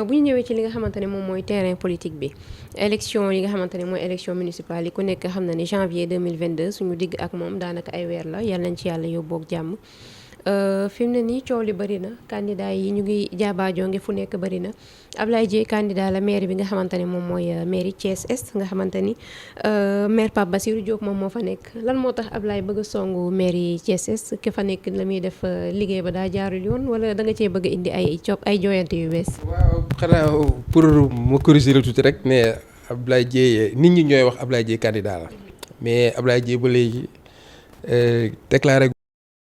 bu ñu ñëwee ci li nga xamante ne moom mooy terrain politique bi élection yi nga xamante ne mooy élection municipale yi ku nekk xam na ni janvier 2022 suñu digg ak moom daanaka ay weer la yal nañ ci yàlla yóbboog jàmm. fi mu ne nii coow li bëri na candidat yi ñu ngi jaabaajonge fu nekk bëri na Ablaye Dieye candidat la maire bi nga xamante ne moom mooy mairie Thiès Est nga xamante ni maire Pape Bassirou Diop moom moo fa nekk lan moo tax Ablaye bëgg a songu mairie Thiès Est ki fa nekk la muy def liggéey ba daa jaarul yoon wala da nga cee bëgg a indi ay jooyante yu bees. waaw xanaa pour ma corriger la tuuti rek ne Ablaye Dieye nit ñi ñooy wax Ablaye Dieye candidat la mais Ablaye Dieye ba léegi déclaré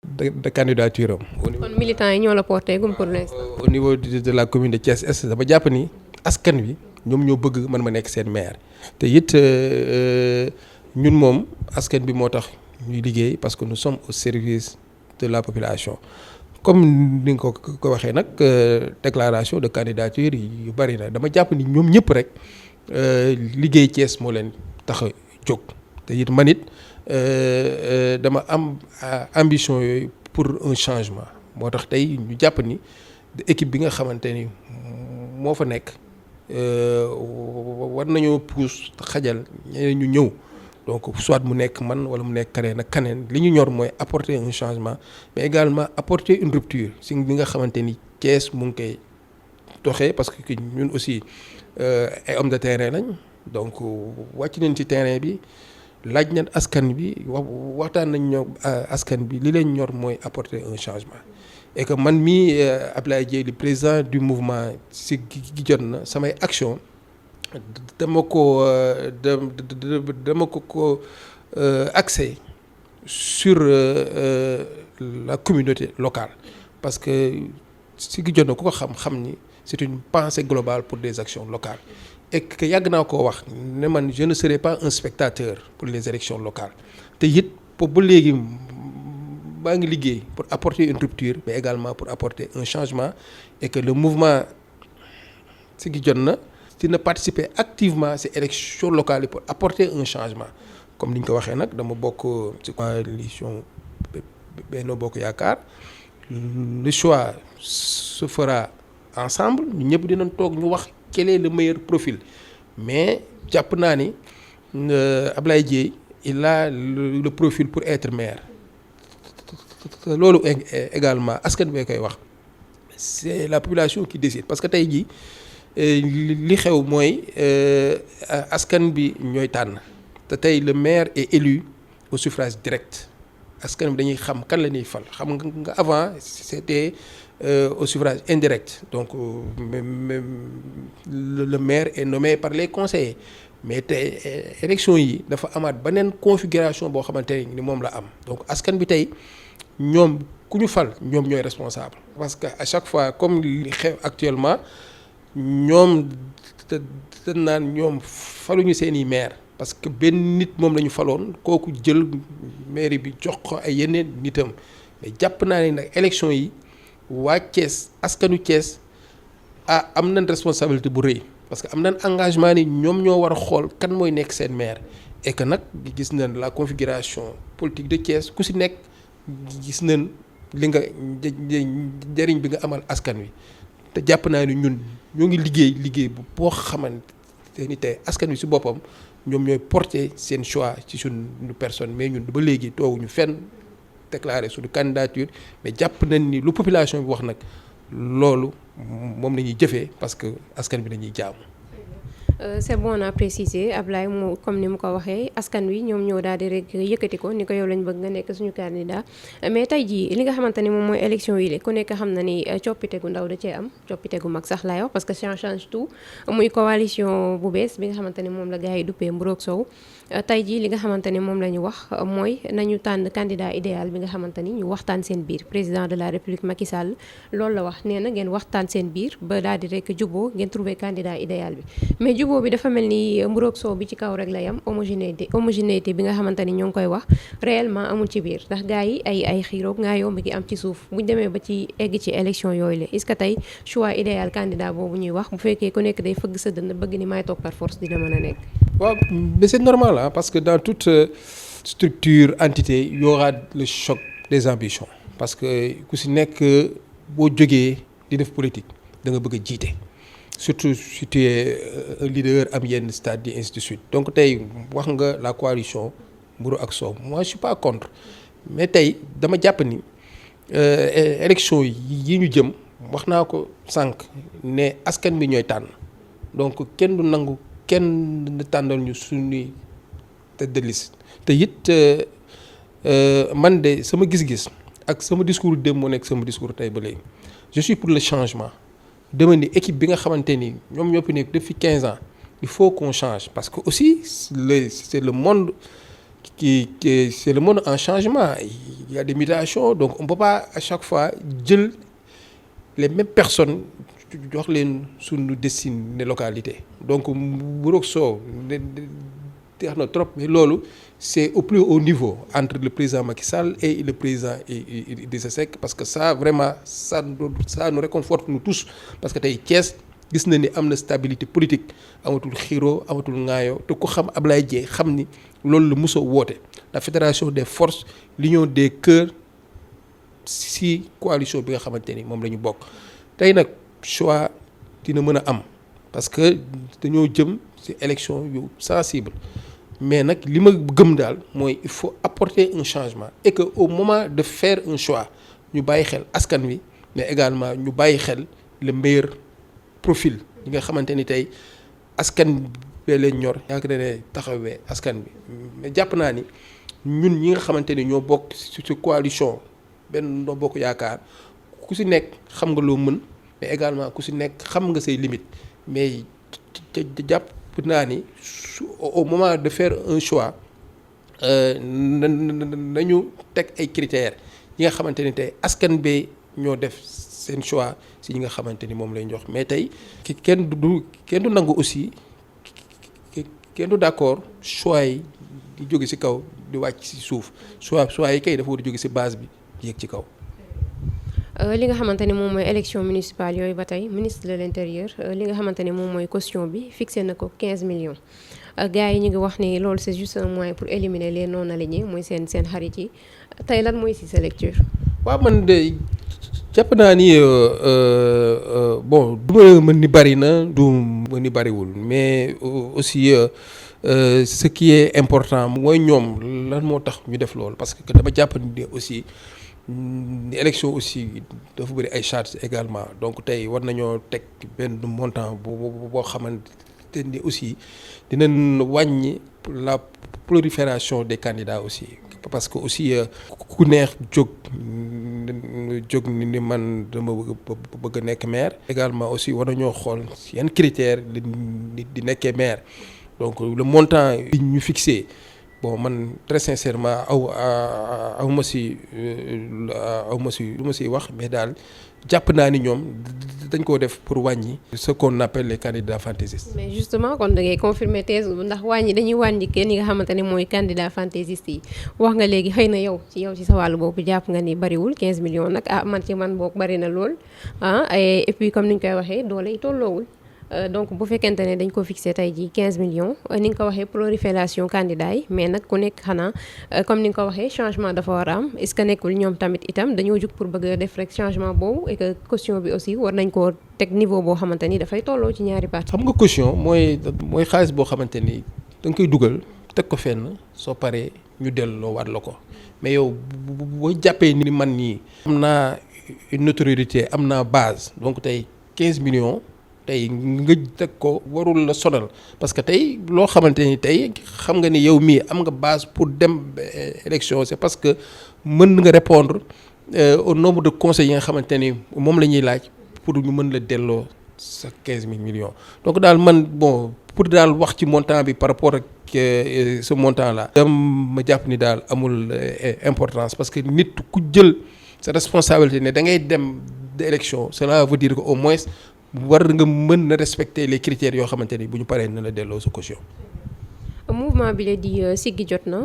de candidature am. kon militants yi ñoo la porté gum pour l'instant. au niveau de la commune de Thiès Est dama jàpp ni askan wi ñoom ñoo bëgg man ma nekk seen maire te it ñun moom askan bi moo tax ñuy liggéey parce que nous sommes au service de la population comme ni nga ko waxee nag déclaration de candidature yu bari na dama jàpp ni ñoom ñëpp rek liggéey Thiès moo leen tax a jóg te it man it dama am ambition yooyu pour un changement moo tax tey ñu jàpp ni équipe bi nga xamante ni moo fa nekk war nañoo pousse xajal ñeneen ñu ñëw donc soit mu nekk man wala mu nekk keneen ak keneen li ñu ñor mooy apporter un changement mais également apporter une rupture si li nga xamante ni Thiès mu ngi koy doxee parce que ñun aussi ay hommes de terrain lañ donc wàcc nañ ci terrain bi. laaj nañ askan bi waxtaan nañ ñoo askan bi li leen ñor mooy apporter un changement et que man mii Ablaye Dieye le président du mouvement si gi jot na samay action dama ko axé sur la communauté locale parce que si gi jot na ku ko xam ni c'est une pensée globale pour des actions locales et que yàgg naa koo wax ne man je ne serai pas un spectateur pour les élections locales te it ba léegi baa ngi liggéey pour apporter une rupture mais également pour apporter un changement et que le mouvement Siggi jot na dina participer activement ces élections locales yi pour apporter un changement comme ni ñu ko waxee nag dama bokk ci coalition Benno Bokk Yaakaar le choix se fera ensemble ñu ñëpp dinañ toog ñu wax quel est le meilleur profil mais jàpp naa ni Ablaye Dieye il a le profil pour être maire loolu également askan bee koy wax c'est la population qui décide parce que tey jii li xew mooy askan bi ñooy tànn te tey le maire est élu au suffrage direct askan bi dañuy xam kan la ñuy fal xam nga avant c'était au suffrage indirect donc le maire est nommé par les conseillers mais tey élection yi dafa amaat beneen configuration boo xamante ni moom la am donc askan bi tey ñoom ku ñu fal ñoom ñooy responsable parce que à chaque fois comme li xew actuellement ñoom te naan ñoom faluñu seeni maire parce que benn nit moom la ñu faloon kooku jël mairie bi jox ko ay yeneen nitam mais jàpp naa ne nag élection yi waa Thiès askanu Thiès am nañ responsabilité bu rëy parce que am nañ engagement ni ñoom ñoo war a xool kan mooy nekk seen maire et que nag gis nañ la configuration politique de Thiès ku si nekk gis nañ li nga njëriñ bi nga amal askan wi te jàpp naa ni ñun ñoo ngi liggéey bu boo xamante ni tey askan wi si boppam ñoom ñooy porter seen choix ci suñu personne mais ñun ba léegi tooguñu fenn déclarer suñu candidature mais jàpp nañ ni lu population bi wax nag loolu moom la ñuy jëfee parce que askan bi dañuy jaamu. c'est bon à préciser Ablaye moo comme ni mu ko waxee askan wi ñoom ñoo daal di rek yëkkati ko ni ko yow lañ bëgg nga nekk suñu candidat mais tey jii li nga xamante ni moom mooy élection yi la ku nekk xam na ni coppite gu ndaw da cee am coppite gu mag sax laay wax parce que ça change tout muy coalition bu bees bi nga xamante ni moom la gars yi duppee Mburoog Sow tey jii li nga xamante ni moom la ñu wax mooy nañu tànn candidat idéal bi nga xamante ni ñu waxtaan seen biir président de la république Macky Sall loolu la wax nee na ngeen waxtaan seen biir ba daal di rek juboo ngeen trouver candidat idéal bi mais juboo bi dafa mel ni Mburoog Sow bi ci kaw rek la yam homogénéité bi nga xamante ni ñoo ngi koy wax réellement amul ci biir ndax gars yi ay xiiroog ngaa yomb gi am ci suuf buñ demee ba ci egg ci élection yooyu la est-ce que tey choix idéal candidat boobu ñuy wax bu fekkee ku nekk day fëgg sa dënn bëgg ni may toog par force dina mën a nekk. waaw mais c'est normal parce que dans toute structure entité il y aura le choc des ambitions parce que ku si nekk boo jógee di def politique da nga bëgg a jiite surtout si tu es un leader am yenn stade yi ainsi de suite donc tey wax nga la coalition mburu ak soow moi je suis pas contre mais tey dama jàpp ni élection yi ñu jëm wax naa ko sànq ne askan bi ñooy tànn donc kenn du nangu kenn tànnal ñu suñuy tête de liste te it man de sama gis-gis ak sama discours démb moo nekk sama discours tey ba léegi je suis pour le changement dama ni équipe bi nga xamante ni ñoom ñoo fi nekk depuis 15 ans il faut qu'on change parce que aussi c'est le monde c'est le monde en changement il y a des mutations donc on peut pas à chaque fois jël les mêmes personnes jox leen suñu destiné localité donc Mburok Sow teex na trop mais loolu c'est au plus haut niveau entre le président Macky Sall et le président Idrissa Seck parce que ça vraiment ça nous réconforte nous tous parce que tey Thiès gis na ni am na stabilité politique amatul xiiroo amatul ŋaayoo te ku xam Ablaye Dieng xam ni loolu la mos a woote la fédération des forces l'union des cœurs si coalition bi nga xamante ni moom la ñu bokk tey nag choix dina mën a am parce que dañoo jëm ci élection yu sensible mais nag li ma gëm daal mooy il faut apporter un changement et que au moment de faire un choix ñu bàyyi xel askan wi mais également ñu bàyyi xel le meilleur profil yi nga xamante ni tey askan bee leen ñor yaakaar ne taxawee askan bi mais jàpp naa ni ñun ñi nga xamante ni ñoo bokk ci coalition benn doo bokk yaakaar ku ci nekk xam nga loo mën mais également ku ci nekk xam nga say limites mais jàpp naa ni au moment de faire un choix nañu teg ay critères yi nga xamante ni tey askan bee ñoo def seen choix si ñi nga xamante ni moom lay jox mais tey kenn du nangu aussi kenn du d'accord choix yi di jóge ci kaw di wàcc ci suuf choix yi kay dafa war a jóge ci base bi di yéeg ci kaw. li nga xamante ni moom mooy élection municipale yooyu ba tey ministre de l'intérieur li nga xamante ni moom mooy caution bi fixé na ko 15 millions gars yi ñu ngi wax ni loolu c'est juste un moyen pour éliminer les non alignés mooy seen xarit yi tey lan mooy ci sa lecture. waaw man de jàpp naa ni bon du ma mën ni bari na du mën ni bariwul mais aussi ce qui est important mooy ñoom lan moo tax ñu def loolu parce que dama jàpp ni aussi. élection aussi dafa bëri ay charges également donc tey war nañoo teg benn montant boo xamante ni aussi dinañ wàññi la prolifération des candidats aussi parce que aussi ku neex jóg ni man dama bëgg a nekk maire également aussi war nañoo xool yan critères di nekkee maire donc le montant bi ñu fixé bon man très sincèrement aw ma si lu ma si wax mais daal jàpp naa ni ñoom dañ koo def pour wàññi ce qu'on appelle les candidats fantaisistes. mais justement kon da ngay confirmer thèse ndax dañuy wàññi kenn yi nga xamante ne mooy candidat fantaisistes yi wax nga léegi xëy na yow ci sa wàllu boobu jàpp nga ni bariwul 15 millions nag man boog bari na lool et puis comme ni ñu koy waxee doole yi tolloowul. donc bu fekkente ne dañ ko fixé tey jii 15 millions ni nga ko waxee prolifération candidat yi mais nag ku nekk xanaa comme ni nga ko waxee changement dafa war a am est-ce que nekkul ñoom tamit itam dañoo jug pour bëgg a def rek changement boobu et que caution bi aussi war nañ koo teg niveau boo xamante ni dafay tolloo ci ñaari parti. xam nga caution mooy xaalis boo xamante ni da nga koy dugal teg ko fenn soo paree ñu delloo waat la ko mais yow boo jàppee ni man nii am naa une notoriété am naa base donc tey 15 millions. tey nga teg ko warul la sonal parce que tey loo xamante ni tey xam nga ni yow mii am nga base pour dem élection c'est parce que mën nga répondre au nombre de conseils yi nga xamante ni moom la ñuy laaj pour ñu mën la delloo sa 15 000 millions donc daal man bon pour daal wax ci montant bi par rapport ak ce montant là ma jàpp ni daal amul importance parce que nit ku jël sa responsabilité ne da ngay dem élection cela veut dire que au moins war nga mën na respecter les critères yoo xamante ni bu ñu paree na la delloo sa caution. mouvement bi la di Siggi jot na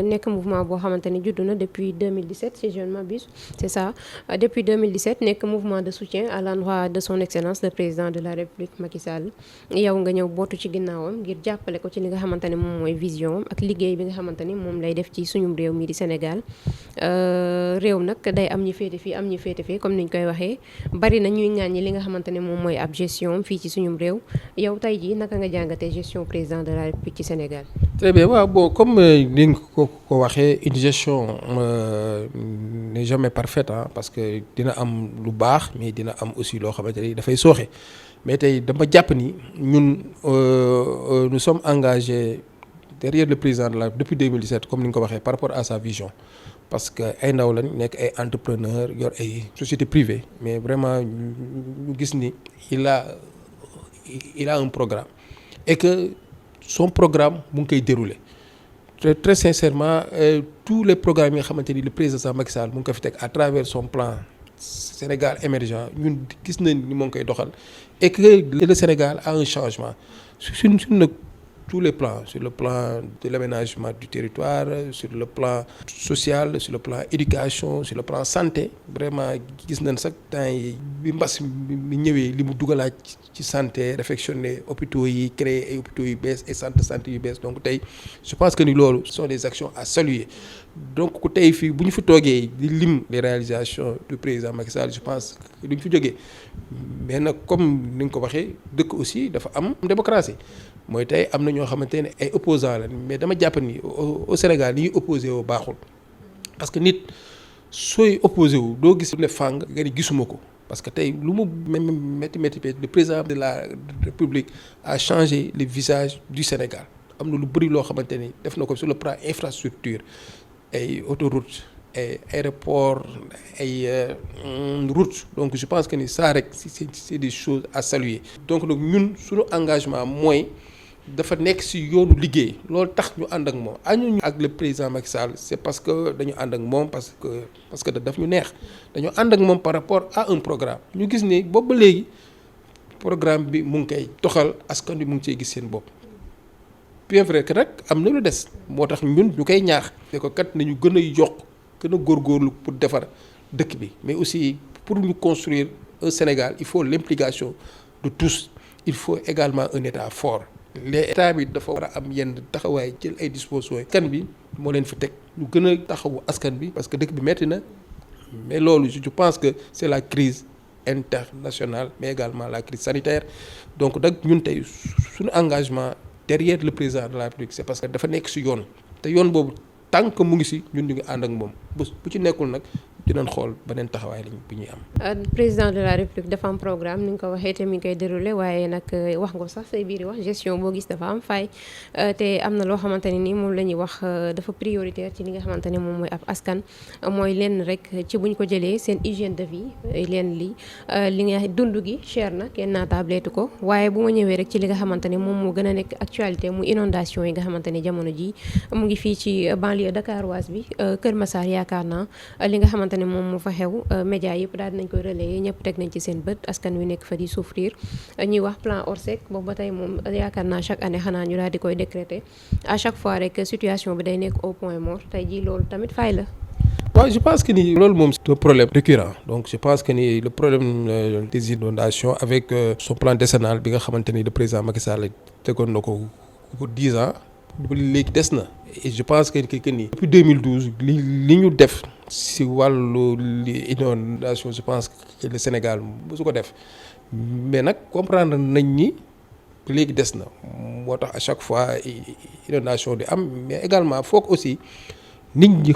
nekk mouvement boo xamante ni juddu na depuis 2017 si je ne m'abuse c'est ça depuis 2017 nekk mouvement de soutien à l'endroit de son excellence le président de la République Macky Sall yow nga ñëw bootu ci ginnaawam ngir jàppale ko ci li nga xamante ne moom mooy vision am ak liggéey bi nga xamante ni moom lay def ci suñum réew mi di Sénégal réew nag day am ñi féete fii am ñi féete fii comme niñ koy waxee bari na ñuy ŋàññi li nga xamante ne moom mooy ab gestion fii ci suñum réew yow tey jii naka nga jàngatee gestion président de la République ci Sénégal. Très bien waaw bon comme ni nga ko waxee une gestion n'est jamais parfaite parce que dina am lu baax mais dina am aussi loo xamante ni dafay sooxe mais tey dama jàpp ni ñun nous sommes engagés derrière le président de la depuis 2017 comme ni nga ko waxee par rapport à sa vision parce que ay ndaw lañ nekk ay entrepreneurs yor ay sociétés privées mais vraiment ñu gis ni il a un programme et que son programme mu ngi koy dérouler très sincèrement tous les programmes yi nga xamante ni le président Macky Sall mu ngi ko fi teg à travers son plan Sénégal émergent ñun gis nañ ni mu ngi koy doxal et que le Sénégal a un changement sur nag tous les plans, sur le plan de l'aménagement du territoire, sur le plan social, sur le plan éducation, sur le plan santé. Vraiment gis nañ sax temps yi bi mbas mi ñëwee li mu dugalaat ci santé réfectionner hôpitaux yi créer ay hôpitaux yu bees et centre de santé yu bees donc tey je pense que ni loolu ce sont des actions à saluer donc ku tey fii bu ñu fi toogee di lim les réalisations du président Macky Sall je pense que duñ fi jógee mais nag comme ni nga ko waxee dëkk aussi dafa am démocratie mooy tey am na ñoo xamante ne ay opposants la mais dama jàpp ni au Sénégal ni ñuy opposé woo baaxul parce que nit sooy opposé wu doo gis ne fàng nga ni gisuma ko parce que tey lu mu métti le président de la République a changé le visage du Sénégal am na lu bëri loo xamante ni def na ko sur le plan infrastructure ay autoroute ay aéroport ay route donc je pense que ni ça rek c'est des choses à saluer donc nag ñun suñu engagement mooy dafa nekk ci yoonu liggéey loolu tax ñu ànd ak moom ànduñu ak le président Macky Sall c'est parce que dañu ànd ak moom parce que daf ñu neex dañoo ànd ak moom par rapport à un programme ñu gis ni boobu ba léegi programme bi mu ngi koy doxal askan bi mu ngi cey gis seen bopp bien vrai que nag am na lu des moo tax ñun ñu koy ñaax ne ko kat nañu gën a yokk gën a góorgóorlu pour defar dëkk bi mais aussi pour ñu construire un Sénégal il faut l'implication de tous il faut également un État fort les état bi dafa war a am yenn taxawaay jël ay dispositions yi kan bi moo leen fi teg ñu gën a taxawu askan bi parce que dëkk bi metti na mais loolu je pense que c'est la crise internationale mais également la crise sanitaire donc nag ñun tey suñu engagement derrière le président de la République c'est parce que dafa nekk ci yoon te yoon boobu tant que mu ngi ci ñun ñu ngi ànd ak moom bu ci nekkul nag dinañ xool beneen taxawaay lañ bi ñuy am. président de la République dafa am programme ni nga ko waxee te mi ngi koy déroulé waaye nag wax nga sax say biir wax gestion boo gis dafa am fay te am na loo xamante ne ni moom la ñuy wax dafa prioritaire ci li nga xamante ne moom mooy ab askan mooy lenn rek ci buñ ko jëlee seen hygiène de vie leen li nga dund gi cher na kenn naa tabletu ko waaye bu ma ñëwee rek ci li nga xamante ne moom moo gën a nekk actualité mu inondation yi nga xamante ne jamono ji mu ngi fii ci banlieue dakaroise bi Kër Massar yaakaar naa li nga xamante ne moom moo fa xew média yëpp daal dinañ koy relayer ñëpp teg nañ ci seen bët askan wi nekk fa di souffrir ñuy wax plan Orsec boobu ba tey moom yaakaar naa chaque année xanaa ñu daal di koy décréter à chaque fois rek situation bi day nekk au point mort tey jii loolu tamit fay la. waaw je pense que ni loolu moom c'est un problème récurrent donc je pense que ni le problème des inondations avec son plan décennal bi nga xamante ni le président Macky Sall tegoon na ko pour 10 ans léegi des na et je pense que ni depuis 2012 li ñu def si wàllu inondation je pense que le Sénégal mosu ko def mais nag comprendre nañ ni léegi des na moo tax à chaque fois inondation di am mais également foog aussi nit ñi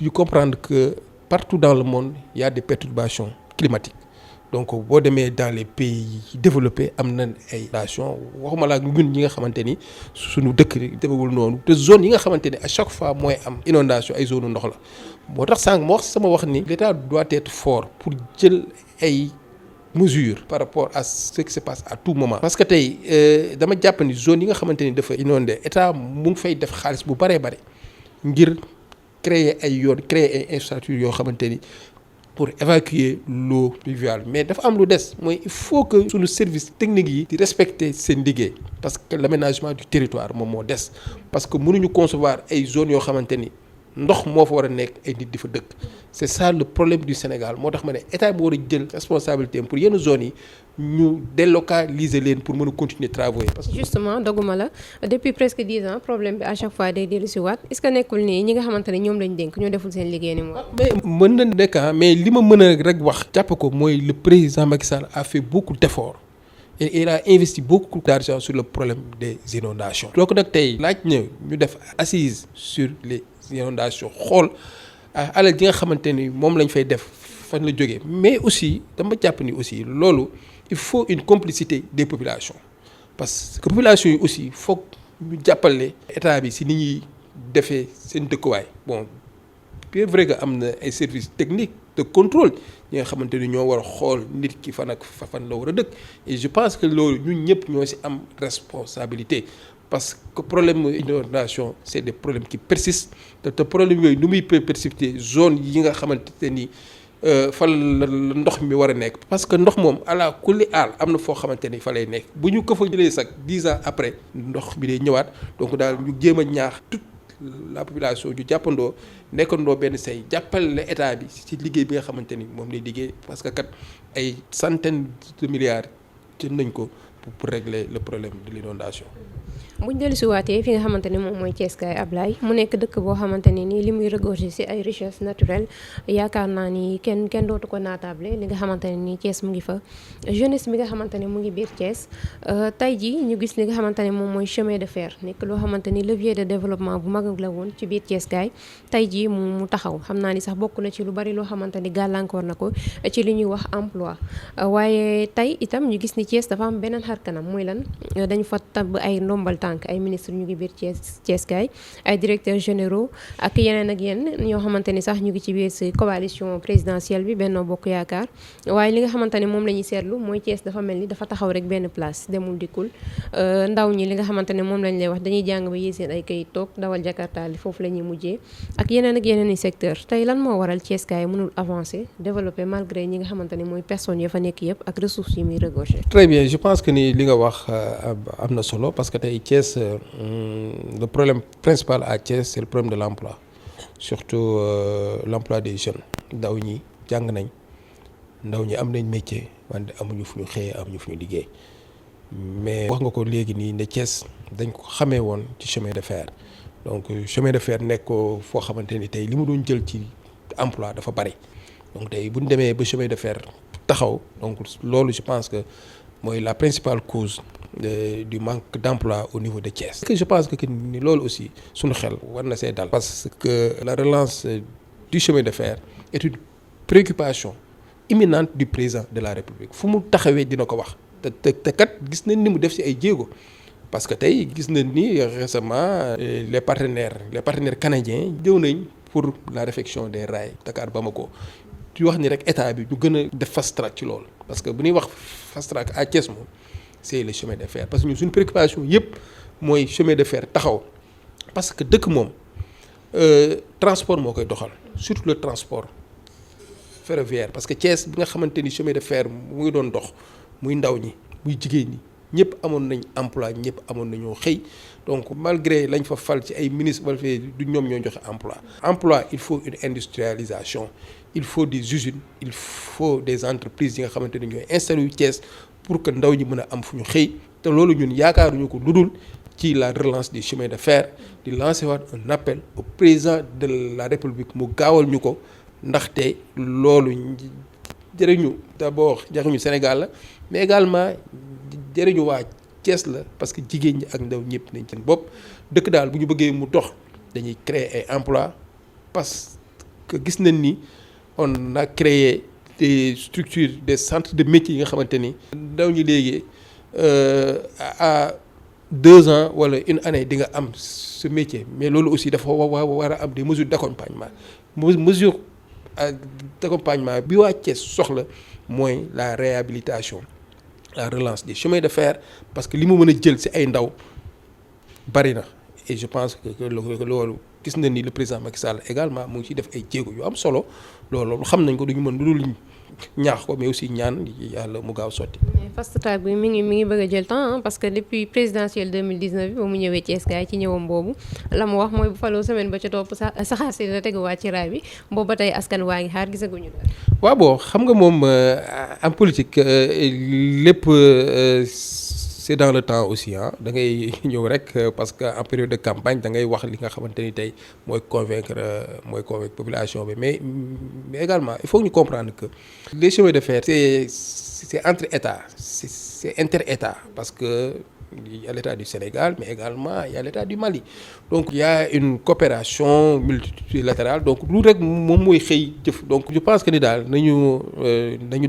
ñu comprendre que partout dans le monde il y a des perturbations climatiques donc boo demee dans les pays développés am na ay inondations waxuma la ñun ñi nga xamante ni suñu dëkk demewul noonu te zone yi nga xamante ni à chaque fois mooy am inondation ay zone ndox la moo tax sànq ma wax sama wax ni l'État doit être fort pour jël ay mesures par rapport à ce qui se passe à tout moment. parce que tey dama jàpp ni zone yi nga xamante ni dafa inondé État mu ngi fay def xaalis bu baree bare ngir créer ay yoon créer ay infrastructures yoo xamante ni pour évacuer l'eau pluviale mais dafa am lu des mooy il faut que suñu service technique yi di respecter seen liggéey parce que l'aménagement du territoire moom moo des parce que mënuñu concevoir ay zones yoo xamante ni ndox moo fa war a nekk ay nit di fa dëkk c'est ça le problème du Sénégal moo tax ma ne état bi war a jël responsabilité pour yenn zones yi ñu délocaliser leen pour mën a continuer travaux yi. parce que justement doguma la depuis presque 10 ans problème bi à chaque fois day dellu si waat est-ce que nekkul nii ñi nga xamante ne ñoom lañ dénk ñoo deful seen liggéey ni mu mais mën na nekk mais li ma mën a rek wax jàpp ko mooy le président Macky Sall a fait beaucoup d'efforts et il a investi beaucoup d'argent sur le problème des inondations. donc nag tey laaj na ñu def assise sur les inondations xool alal ji nga xamante ni moom lañ fay def fan la jógee mais aussi dama jàpp ni aussi loolu il faut une complicité des populations parce que population yi aussi foog ñu jàppale état bi si ni ñuy defee seen dëkkuwaay bon bien vrai que am na ay services techniques de contrôle ñi nga xamante ni ñoo war a xool nit ki fan ak fan la war a dëkk et je pense que loolu ñun ñëpp ñoo si am responsabilité parce que problème inondation c'est des problèmes qui persistent te problème yooyu nu muy persister zone yi nga xamante ni fan la ndox mi war a nekk parce que ndox moom ala kulli aal am na foo xamante ni fa lay nekk bu ñu ko fa jëlee sax 10 ans après ndox bi day ñëwaat donc daal ñu jéem a ñaax toute la population ñu jàppandoo nekkandoo benn say jàppale état bi ci liggéey bi nga xamante ni moom lay liggéey parce que kat ay centaines de milliards jël nañ ko pour régler le problème de l'inondation. bu ñu dellu si waatee fi nga xamante ne moom mooy Thiès kaay Ablaye mu nekk dëkk boo xamante ne nii li muy regorger ci ay richesses naturelles yaakaar naa ni kenn dootu ko naatable li nga xamante ne nii Thiès mu ngi fa jeunesse bi nga xamante ne mu ngi biir Thiès tey jii ñu gis li nga xamante ne moom mooy chemin de fer nekk loo xamante ni levier de développement bu mag la woon ci biir Thiès kaay tey jii mu taxaw xam naa ni sax bokk na ci lu bari loo xamante ni gàllankoor na ko ci li ñuy wax emploi waaye tey itam ñu gis ni Thiès dafa am beneen xar kanam muy lan dañu fa tabb ay ndombal ay ministre ñu ngi biir Thiès kaay ay directeurs généraux ak yeneen ak yenn ñoo xamante ni sax ñu ngi ci biir si coalition présidentielle bi Benno Bokk Yaakaar waaye li nga xamante ne moom la ñuy seetlu mooy Thiès dafa mel ni dafa taxaw rek benn place demul dikkul ndaw ñi li nga xamante ne moom lañ lay wax dañuy jàng ba yéeseen ay kayit toog dawal Jakarta li foofu la ñuy mujjee ak yeneen i secteur tey lan moo waral Thiès kaay mënul avancer développer malgré ñi nga xamante ne mooy personnes ya fa nekk yëpp ak ressources yi muy regorger. Très bien, je pense que ni li nga wax am na solo parce que tey Thiès le problème principal à Thiès c'est le problème de l'emploi surtout l'emploi des jeunes ndaw ñi jàng nañ ndaw ñi am nañ métier wante amuñu fu ñu xëyee amuñu fu ñu liggéey mais wax nga ko léegi nii ne Thiès dañ ko xamee woon ci chemin de fer donc chemin de fer nekk ko foo xamante ni tey li mu doon jël ci emploi dafa bari donc tey bu ñu demee ba chemin de fer taxaw donc loolu je pense que mooy la principale cause du manque d'emploi au niveau de Thiès. Je pense que ni loolu aussi suñu xel war na see dal. parce que la relance du chemin de fer est une préoccupation imminente du président de la République fu mu taxawee dina ko wax te kat gis nañ ni mu def ci ay jéego parce que tey gis nañ ni récemment les partenaires canadiens ñëw nañ pour la réfection des rails Dakar Bamako di wax ni rek état bi ñu gën a def fast track ci loolu parce que bu ñuy wax fast track à Thiès moom c'est le chemin de fer parce que ñun suñu préoccupation yëpp mooy chemin de fer taxaw parce que dëkk moom transport moo koy doxal surtout le transport ferroviaire parce que Thiès bi nga xamante ni chemin de fer mu ngi doon dox muy ndaw ñi muy jigéen ñi ñëpp amoon nañ emploi ñëpp amoon nañoo xëy donc malgré lañ fa fal ci ay ministres wala fee du ñoom ñoo joxe emploi il faut une industrialisation il faut des usines il faut des entreprises yi nga xamante ni ñooy installé yu Thiès pour que ndaw ñi mën a am fu ñu xëy te loolu ñun yaakaaruñu ko ludul ci la relance du chemin de fer di lancer waat un appel au président de la République mu gaawal ñu ko ndaxte loolu jëriñu d'abord jëriñu Sénégal la mais également jëriñu waa Thiès la parce que jigéen ñi ak ndaw ñëpp nañ seen bopp dëkk daal bu ñu bëggee mu dox dañuy créer ay emploi parce que gis nañ ni on a créé des structures des centres de métiers yi nga xamante ni ndaw ñi léegi à 2 ans wala une année di nga am ce métier mais loolu aussi dafa war a am des mesures d'accompagnement mesures d'accompagnement bi waa Thiès soxla mooy la réhabilitation la relance des chemins de fer parce que li mu mën a jël ci ay ndaw bari na et je pense que loolu gis na ni le président Macky Sall également mu ngi ciy def ay jéego yu am solo loolu xam nañ ko duñu mën lu dul ñaax ko mais aussi ñaan yàlla mu gaaw sotti. mais fast track bi mi ngi bëgg a jël temps parce que depuis présidentielle 2019 bi ba mu ñëwee Thiès gaay ci ñëwam boobu la mu wax mooy bu faloo semaine ba ca topp saxaar si dina teguwaat ci raay bi boobu ba tey askan waa ngi xaar gisaguñu dara. waaw bon xam nga moom en politique lépp c'est dans le temps aussi da ngay ñëw rek parce que en période de campagne da ngay wax li nga xamante ni tey mooy convaincre population bi mais également il faut ñu comprendre que les chemins de fer c'est entre États c'est inter-État parce que il y a l'État du Sénégal mais également il y a l'État du Mali donc il y a une coopération multilatérale donc lu rek moom mooy xëy jëf donc je pense que ni daal nañu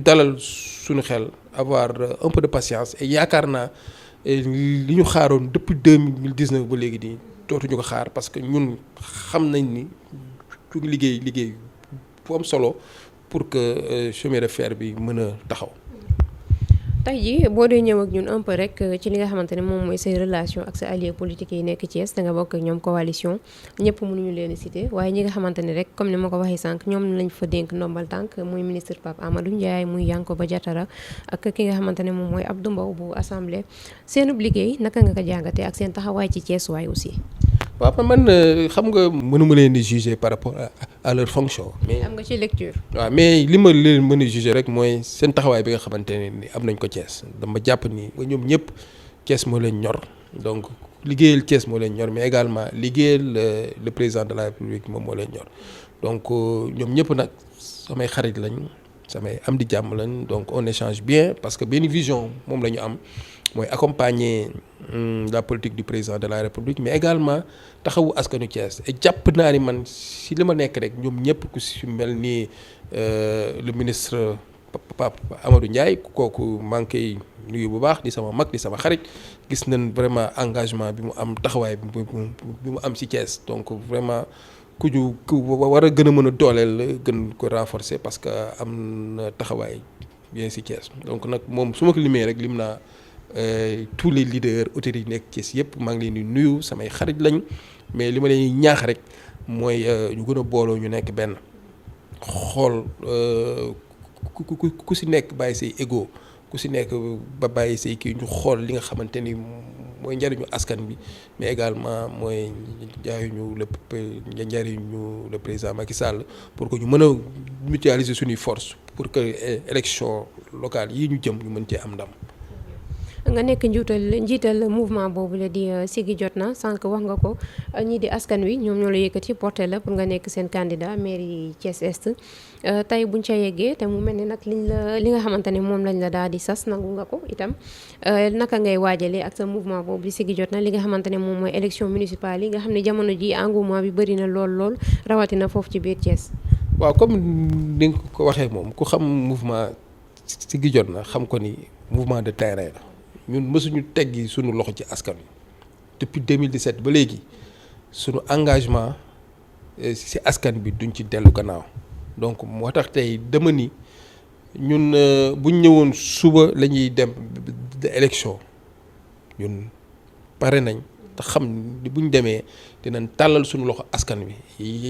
dalal suñu xel avoir un peu de patience et yaakaar naa li ñu xaaroon depuis 2019 ba léegi nii dootuñu ko xaar parce que ñun xam nañ ni ñu ngi liggéey bu am solo pour que chemin de fer bi mën a taxaw. tey jii boo dee ñëw ak ñun un peu rek ci li nga xamante ne moom mooy say relation ak sa alliés politiques yi nekk Thiès da nga bokk ak ñoom coalition ñëpp mënuñu leen citer waaye ñi nga xamante ne rek comme ni ma ko waxee sànq ñoom lañ fa dénk ndombal tànk muy ministre Pape Amadou Ndiaye muy Yankoba Diattara ak ki nga xamante ne moom mooy Abdou Mbow bu assemblée seenub liggéey naka nga ko jàngatee ak seen taxawaay ci Thiès waay aussi. waaw man xam nga mënuma leen di juger par rapport à leur fonction. mais am nga ci lecture. waaw mais li ma leen mën a juger rek mooy seen taxawaay bi nga xamante ne ni am nañ ko Thiès dama jàpp ni ñoom ñëpp Thiès moo leen ñor donc liggéeyal Thiès moo leen ñor mais également liggéeyal le président de la République moom moo leen ñor donc ñoom ñëpp nag samay xarit lañ samay am di jàmm lañ donc on échange bien parce que benn vision moom la ñu am. mooy accompagner la politique du président de la République mais également taxawu askanu Thiès et jàpp naa ni man si li ma nekk rek ñoom ñëpp ku si mel ni le ministre Pape Amadou Ndiaye kooku maa ngi koy nuyu bu baax di sama mag di sama xarit gis nañ vraiment engagement bi mu am taxawaay bi mu am ci Thiès donc vraiment ku war a gën a mën a dooleel gën ko renforcer parce que am na taxawaay bien ci Thiès donc nag moom su ma ko limee rek lim naa. Tous les leaders autorités yi nekk Thiès yëpp maa ngi leen di nuyu samay xarit lañ mais li ma leen ñaax rek mooy ñu gën a booloo ñu nekk benn xool ku si nekk bàyyi say ego ku si nekk ba bàyyi say kii ñu xool li nga xamante ni mooy njariñu askan bi mais également mooy njariñu le président Macky Sall pour que ñu mën a mutualiser suñuy force pour que élection locale yii ñu jëm ñu mën cee am ndam. nga nekk njiital mouvement boobu la di Siggi Jotna sànq wax nga ko ñii di askan wi ñoom ñoo la yëkkati porté la pour nga nekk seen candidat mairie Thiès Est tey buñ ca yeggee te mu mel ni nag li nga xamante ne moom lañ la daal di sas nangu nga ko itam naka ngay waajalee ak sa mouvement boobu di Siggi Jotna li nga xamante ne moom mooy élection municipale yi nga xam ne jamono ji engouement bi bëri na lool rawatina foofu ci biir Thiès. waaw comme ni nga ko waxee moom ku xam mouvement Siggi Jotna xam ko ni mouvement de terrain la. ñun mësuñu teggi suñu loxo ci askan wi depuis 2017 ba léegi suñu engagement ci askan bi duñ ci dellu gannaaw donc moo tax tey dama ni ñun buñ ñëwoon suba la ñuy dem élection ñun pare nañ te xam ni buñ demee dinañ tàllal suñu loxo askan wi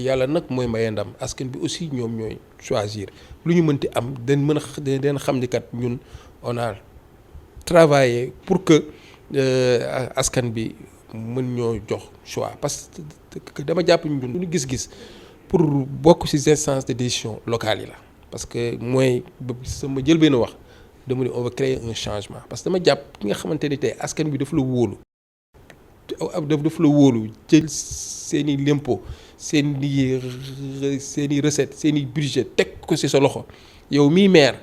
yàlla nag mooy maye ndam askan bi aussi ñoom ñooy choisir lu ñu mënti am dañ mën a dañ xam ni kat ñun on a travailler pour que askan bi mën ñoo jox choix parce que dama jàpp ñun suñu gis-gis pour bokk ci instances de décision locales yi la parce que mooy sama jël benn wax dama ne on va créer un changement parce que dama jàpp ki nga xamante ni tey askan bi dafa la wóolu jël seeni lempo seeni recette seeni budget teg ko ci sa loxo yow mii maire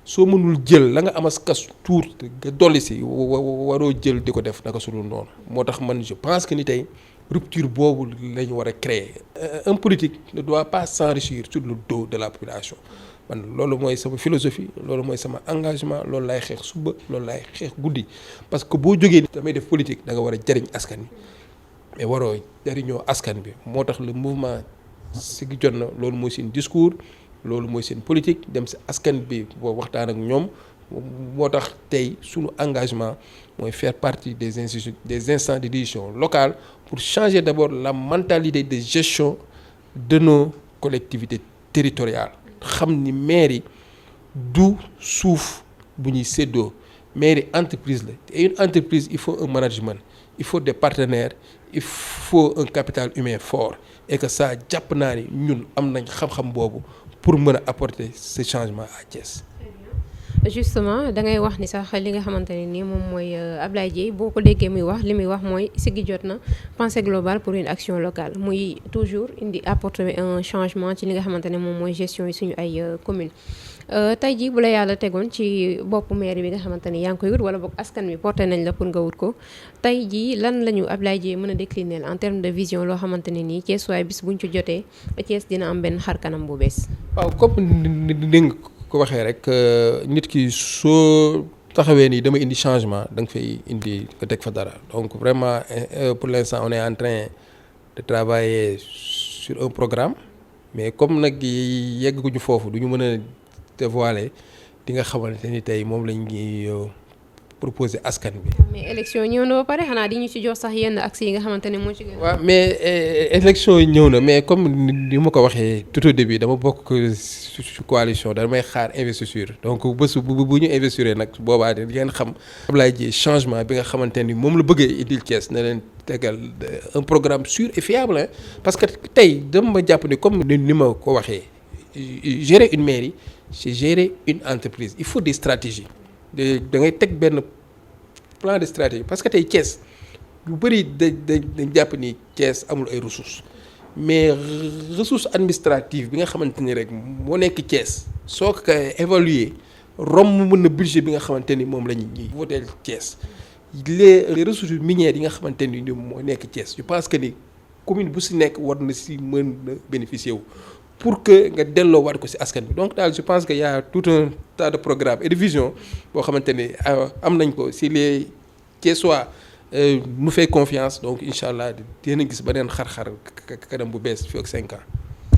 soo mënul jël la nga amas kas tuur nga dolli si waroo jël di ko def naka sudul noonu moo tax man je pense que ni tey rupture boobu la ñu war a créer un politique ne doit pas s'enrichir sur le dos de la population man loolu mooy sama philosophie loolu mooy sama engagement loolu laay xeex suba loolu laay xeex guddi parce que boo jógee damay def politique da nga war a jariñ askan bi mais waroo jariñoo askan bi moo tax le mouvement Siggi Jotna loolu mooy seen discours loolu mooy seen politique dem si askan bi boo waxtaan ak ñoom moo tax tey sunu engagement mooy faire partie des instances de décision locales pour changer d'abord la mentalité de gestion de nos collectivités territoriales xam ni maire yi du suuf bu ñuy séddoo maire entreprise la et une entreprise il faut un management il faut des partenaires il faut un capital humain fort et que ça jàpp naa ni ñun am nañ xam-xam boobu pour mën a apporter ce changement à Thiès. Justement da ngay wax ni sax li nga xamante ne nii moom mooy Ablaye Dieye boo ko déggee muy wax li muy wax mooy siggi jot na pensée globale pour une action locale muy toujours indi apporter un changement ci li nga xamante ne moom mooy gestion yi suñu ay commune tey jii bu la yàlla tegoon ci boppu maire bi nga xamante ni yaa ngi koy wut wala boog askan wi porté nañ la pour nga wut ko tey jii lan la ñu Ablaye Dieye mën a décliner en terme de vision loo xamante ne nii Thiès waaye bis buñ ci jotee Thiès dina am benn xar kanam bu bees. waaw comme ni nga ko waxee rek nit ki soo taxawee nii dama indi changement da nga fay indi nga teg fa dara donc vraiment pour l'instant on est en train de travailler sur un programme mais comme nag yegguñu foofu du ñu mën a dévoiler di nga xamante ni tey moom lañ ñuy proposer askan bi. mais élection ñëw na ba pare xanaa di ñu ci jox sax yenn axes yi nga xamante ne moo ci gën. waaw mais élection yi ñëw na mais comme ni ma ko waxee tout au début dama bokk ci coalition damay xaar investiture donc bés bu ñu investir nag boobaa di ngeen xam Ablaye Dieye changement bi nga xamante ni moom la bëggee indil Thiès na leen tegal un programme sûr et fiable parce que tey dama jàpp ni comme ni ma ko waxee gérer une mairie c'est gérer une entreprise il faut des stratégies da ngay teg benn plan de stratégie parce que tey Thiès lu bëri dañ jàpp ni Thiès amul ay ressources mais ressource administrative bi nga xamante ni rek moo nekk Thiès soo ko évaluer romb mën na budget bi nga xamante ni moom la ñuy voter Thiès les ressources minières yi nga xamante ni moo nekk Thiès je pense que ni commune bu si nekk war na si mën na bénéficier wu pour que nga delloo waat ko ci askan bi donc daal je pense que y a tout un tas de programmes et de vision boo xamante ni am nañ ko si les Thiessois nous fait confiance donc incha allah dinañ gis beneen xar-xar kanam bu bees fii ak 5 ans.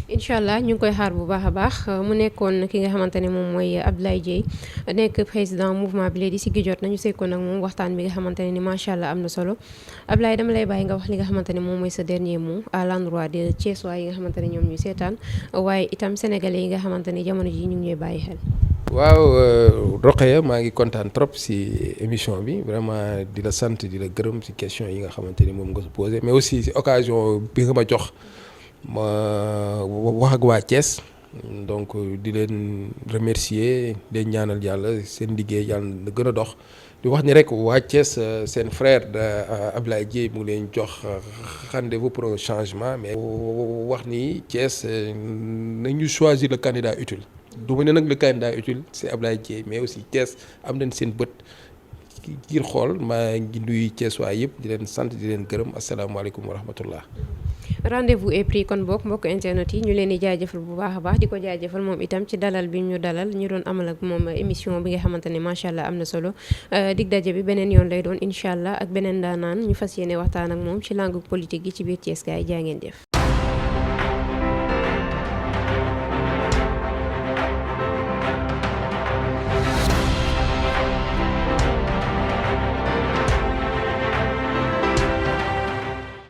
incha allah ñu ngi koy xaar bu baax a baax mu nekkoon ki nga xamante ne moom mooy Ablaye Dieye nekk président mouvement bi léegi di Siggi Jot nañu sekkoon ak moom waxtaan bi nga xamante ne ni macha allah am na solo Ablaye dama lay bàyyi nga wax li nga xamante ne moom mooy sa dernier mot à l'endroit de Thiessois yi nga xamante ne ñoom ñu seetaan waaye itam sénégalais yi nga xamante ne jamono ji ñu ngi ñuy bàyyi xel. waaw Rokhaya maa ngi kontaan trop ci émission bi vraiment di la sant di la gërëm ci question yi nga xamante ni moom nga posé mais aussi ci occasion bi nga ma jox. ma wax ak waa Thiès donc di leen remercier di leen ñaanal yàlla seen liggéey yàlla na gën a dox di wax ni rek waa Thiès seen frère de Ablaye Dieye mu ngi leen jox rendez-vous pour un changement mais wax ni Thiès nañu choisir le candidat utile du ma ne nag le candidat utile c'est Ablaye Dieye mais aussi Thiès am nañ seen bët ngir xool maa ngi nuyu Thiès waa yëpp di leen sant di leen gërëm asalaamaaleykum wa rahmatullah. rendez-vous est pris kon mbokk internet yi ñu leen di jaajëfal bu baax a baax di ko jaajëfal moom itam ci dalal bi ñu dalal ñu doon amal ak moom émission bi nga xamante ne macha allah am na solo dig daje bi beneen yoon lay doon incha allah ak beneen daanaan ñu fas yéene waxtaan ak moom ci langue politique gi ci biir Thiès kaay jaa ngeen def.